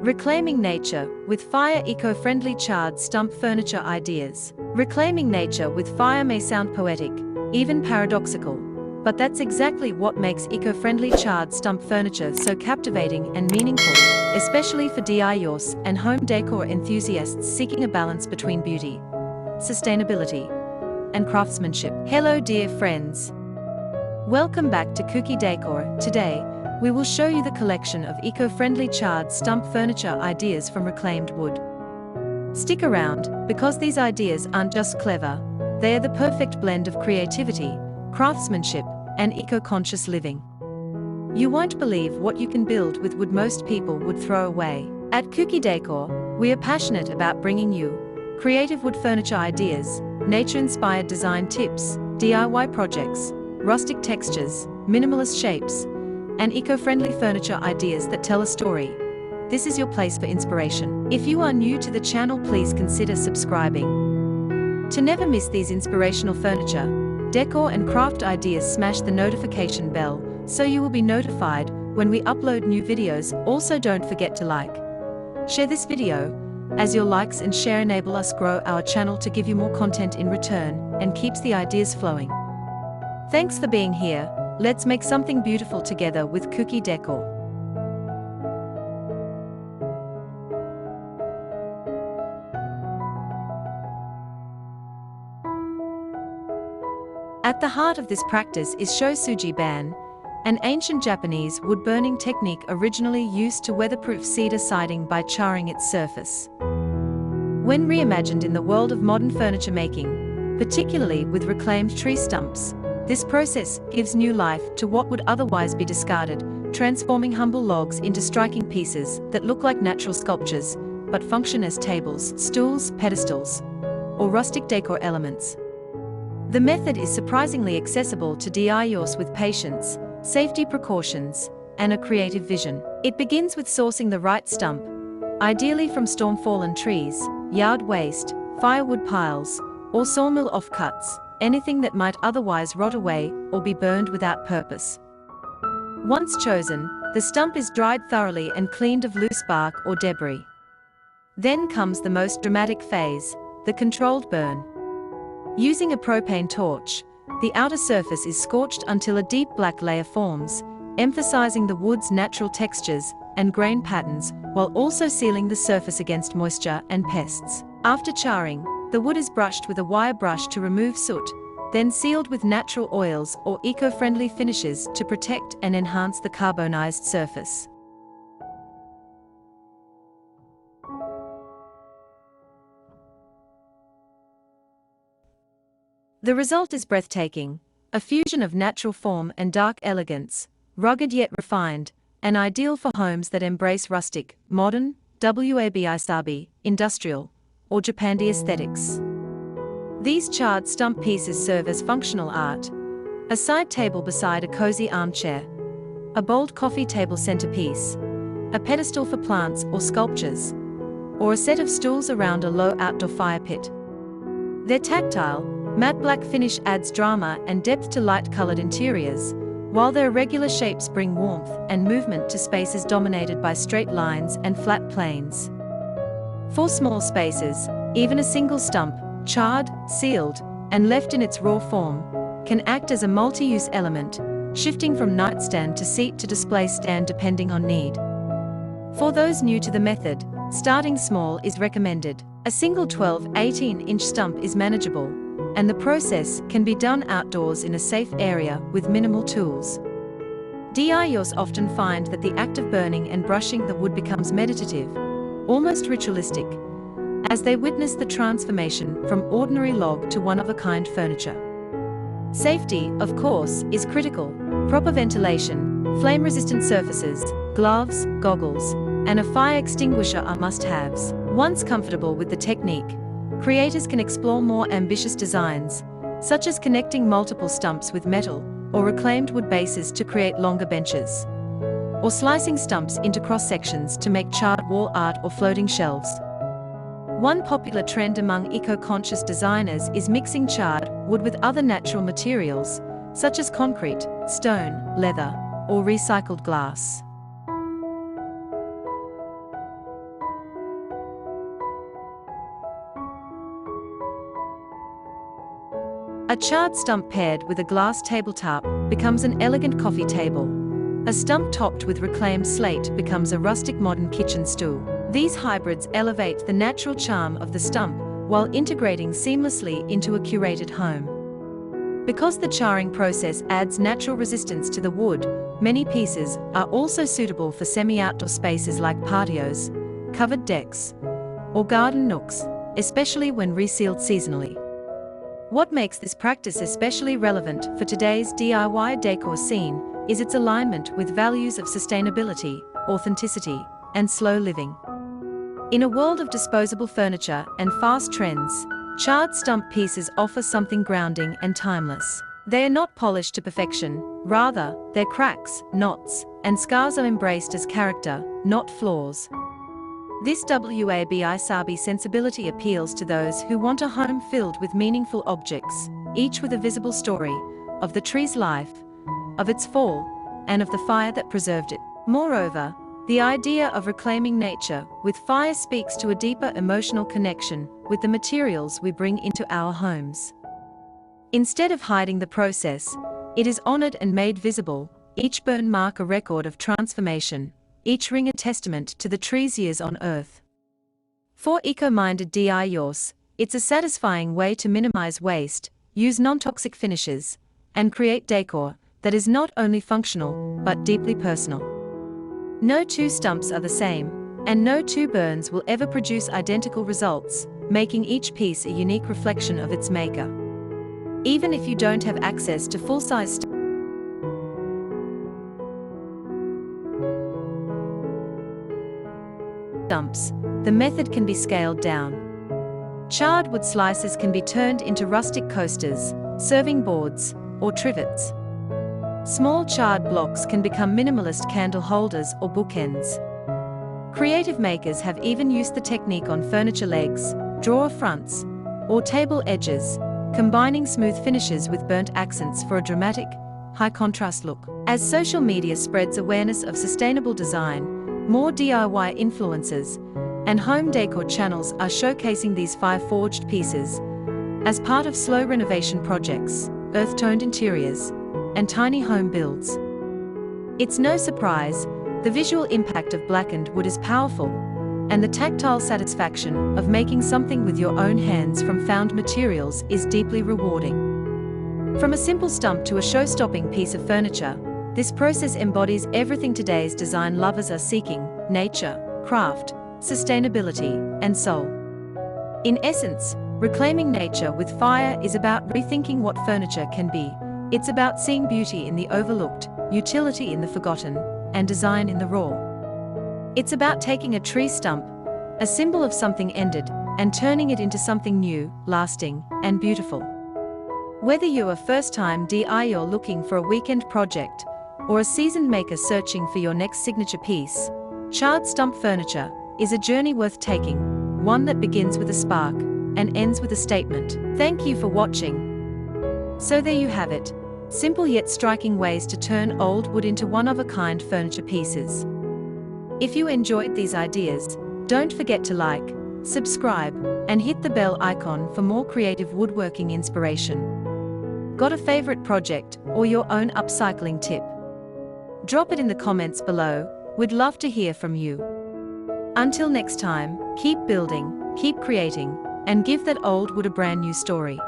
Reclaiming nature with fire. Eco-friendly charred stump furniture ideas. Reclaiming nature with fire may sound poetic, even paradoxical, but that's exactly what makes eco-friendly charred stump furniture so captivating and meaningful, especially for DIYers and home decor enthusiasts seeking a balance between beauty, sustainability, and craftsmanship. Hello dear friends. Welcome back to Kuki Decor. Today, we will show you the collection of eco-friendly charred stump furniture ideas from reclaimed wood. Stick around, because these ideas aren't just clever, they are the perfect blend of creativity, craftsmanship, and eco-conscious living. You won't believe what you can build with wood most people would throw away. At Kuki Décor, we are passionate about bringing you creative wood furniture ideas, nature-inspired design tips, DIY projects, rustic textures, minimalist shapes, and eco-friendly furniture ideas that tell a story. This is your place for inspiration. If you are new to the channel, please consider subscribing. To never miss these inspirational furniture, decor and craft ideas, smash the notification bell so you will be notified when we upload new videos. Also, don't forget to like, share this video, as your likes and share enable us grow our channel to give you more content in return and keeps the ideas flowing. Thanks for being here. Let's make something beautiful together with Kuki Décor. At the heart of this practice is Shou Sugi Ban, an ancient Japanese wood-burning technique originally used to weatherproof cedar siding by charring its surface. When reimagined in the world of modern furniture making, particularly with reclaimed tree stumps, this process gives new life to what would otherwise be discarded, transforming humble logs into striking pieces that look like natural sculptures, but function as tables, stools, pedestals, or rustic decor elements. The method is surprisingly accessible to DIYers with patience, safety precautions, and a creative vision. It begins with sourcing the right stump, ideally from storm-fallen trees, yard waste, firewood piles, or sawmill offcuts, anything that might otherwise rot away or be burned without purpose. Once chosen, the stump is dried thoroughly and cleaned of loose bark or debris. Then comes the most dramatic phase, the controlled burn. Using a propane torch, the outer surface is scorched until a deep black layer forms, emphasizing the wood's natural textures and grain patterns while also sealing the surface against moisture and pests. After charring, the wood is brushed with a wire brush to remove soot, then sealed with natural oils or eco-friendly finishes to protect and enhance the carbonized surface. The result is breathtaking, a fusion of natural form and dark elegance, rugged yet refined, and ideal for homes that embrace rustic, modern, wabi-sabi, industrial, or Japandi aesthetics. These charred stump pieces serve as functional art, a side table beside a cozy armchair, a bold coffee table centerpiece, a pedestal for plants or sculptures, or a set of stools around a low outdoor fire pit. Their tactile, matte black finish adds drama and depth to light-colored interiors, while their irregular shapes bring warmth and movement to spaces dominated by straight lines and flat planes. For small spaces, even a single stump, charred, sealed, and left in its raw form, can act as a multi-use element, shifting from nightstand to seat to display stand depending on need. For those new to the method, starting small is recommended. A single 12-18-inch stump is manageable, and the process can be done outdoors in a safe area with minimal tools. DIYers often find that the act of burning and brushing the wood becomes meditative, almost ritualistic, as they witness the transformation from ordinary log to one-of-a-kind furniture. Safety, of course, is critical. Proper ventilation, flame-resistant surfaces, gloves, goggles, and a fire extinguisher are must-haves. Once comfortable with the technique, creators can explore more ambitious designs, such as connecting multiple stumps with metal or reclaimed wood bases to create longer benches, or slicing stumps into cross-sections to make charred wall art or floating shelves. One popular trend among eco-conscious designers is mixing charred wood with other natural materials, such as concrete, stone, leather, or recycled glass. A charred stump paired with a glass tabletop becomes an elegant coffee table. A stump topped with reclaimed slate becomes a rustic modern kitchen stool. These hybrids elevate the natural charm of the stump while integrating seamlessly into a curated home. Because the charring process adds natural resistance to the wood, many pieces are also suitable for semi-outdoor spaces like patios, covered decks, or garden nooks, especially when resealed seasonally. What makes this practice especially relevant for today's DIY decor scene is its alignment with values of sustainability, authenticity, and slow living. In a world of disposable furniture and fast trends, charred stump pieces offer something grounding and timeless. They are not polished to perfection, rather, their cracks, knots, and scars are embraced as character, not flaws. This wabi-sabi sensibility appeals to those who want a home filled with meaningful objects, each with a visible story of the tree's life, of its fall, and of the fire that preserved it. Moreover, the idea of reclaiming nature with fire speaks to a deeper emotional connection with the materials we bring into our homes. Instead of hiding the process, it is honored and made visible, each burn mark a record of transformation, each ring a testament to the tree's years on Earth. For eco-minded DIYers, it's a satisfying way to minimize waste, use non-toxic finishes, and create decor that is not only functional but deeply personal. No two stumps are the same, and no two burns will ever produce identical results, making each piece a unique reflection of its maker. Even if you don't have access to full-size stumps, the method can be scaled down. Charred wood slices can be turned into rustic coasters, serving boards, or trivets. Small charred blocks can become minimalist candle holders or bookends. Creative makers have even used the technique on furniture legs, drawer fronts, or table edges, combining smooth finishes with burnt accents for a dramatic, high-contrast look. As social media spreads awareness of sustainable design, more DIY influencers and home decor channels are showcasing these fire-forged pieces as part of slow renovation projects, earth-toned interiors, and tiny home builds. It's no surprise, the visual impact of blackened wood is powerful, and the tactile satisfaction of making something with your own hands from found materials is deeply rewarding. From a simple stump to a show-stopping piece of furniture, this process embodies everything today's design lovers are seeking: nature, craft, sustainability, and soul. In essence, reclaiming nature with fire is about rethinking what furniture can be. It's about seeing beauty in the overlooked, utility in the forgotten, and design in the raw. It's about taking a tree stump, a symbol of something ended, and turning it into something new, lasting, and beautiful. Whether you're a first-time DIYer looking for a weekend project, or a seasoned maker searching for your next signature piece, charred stump furniture is a journey worth taking, one that begins with a spark and ends with a statement. Thank you for watching. So there you have it, simple yet striking ways to turn old wood into one-of-a-kind furniture pieces. If you enjoyed these ideas, don't forget to like, subscribe, and hit the bell icon for more creative woodworking inspiration. Got a favorite project or your own upcycling tip? Drop it in the comments below, we'd love to hear from you. Until next time, keep building, keep creating, and give that old wood a brand new story.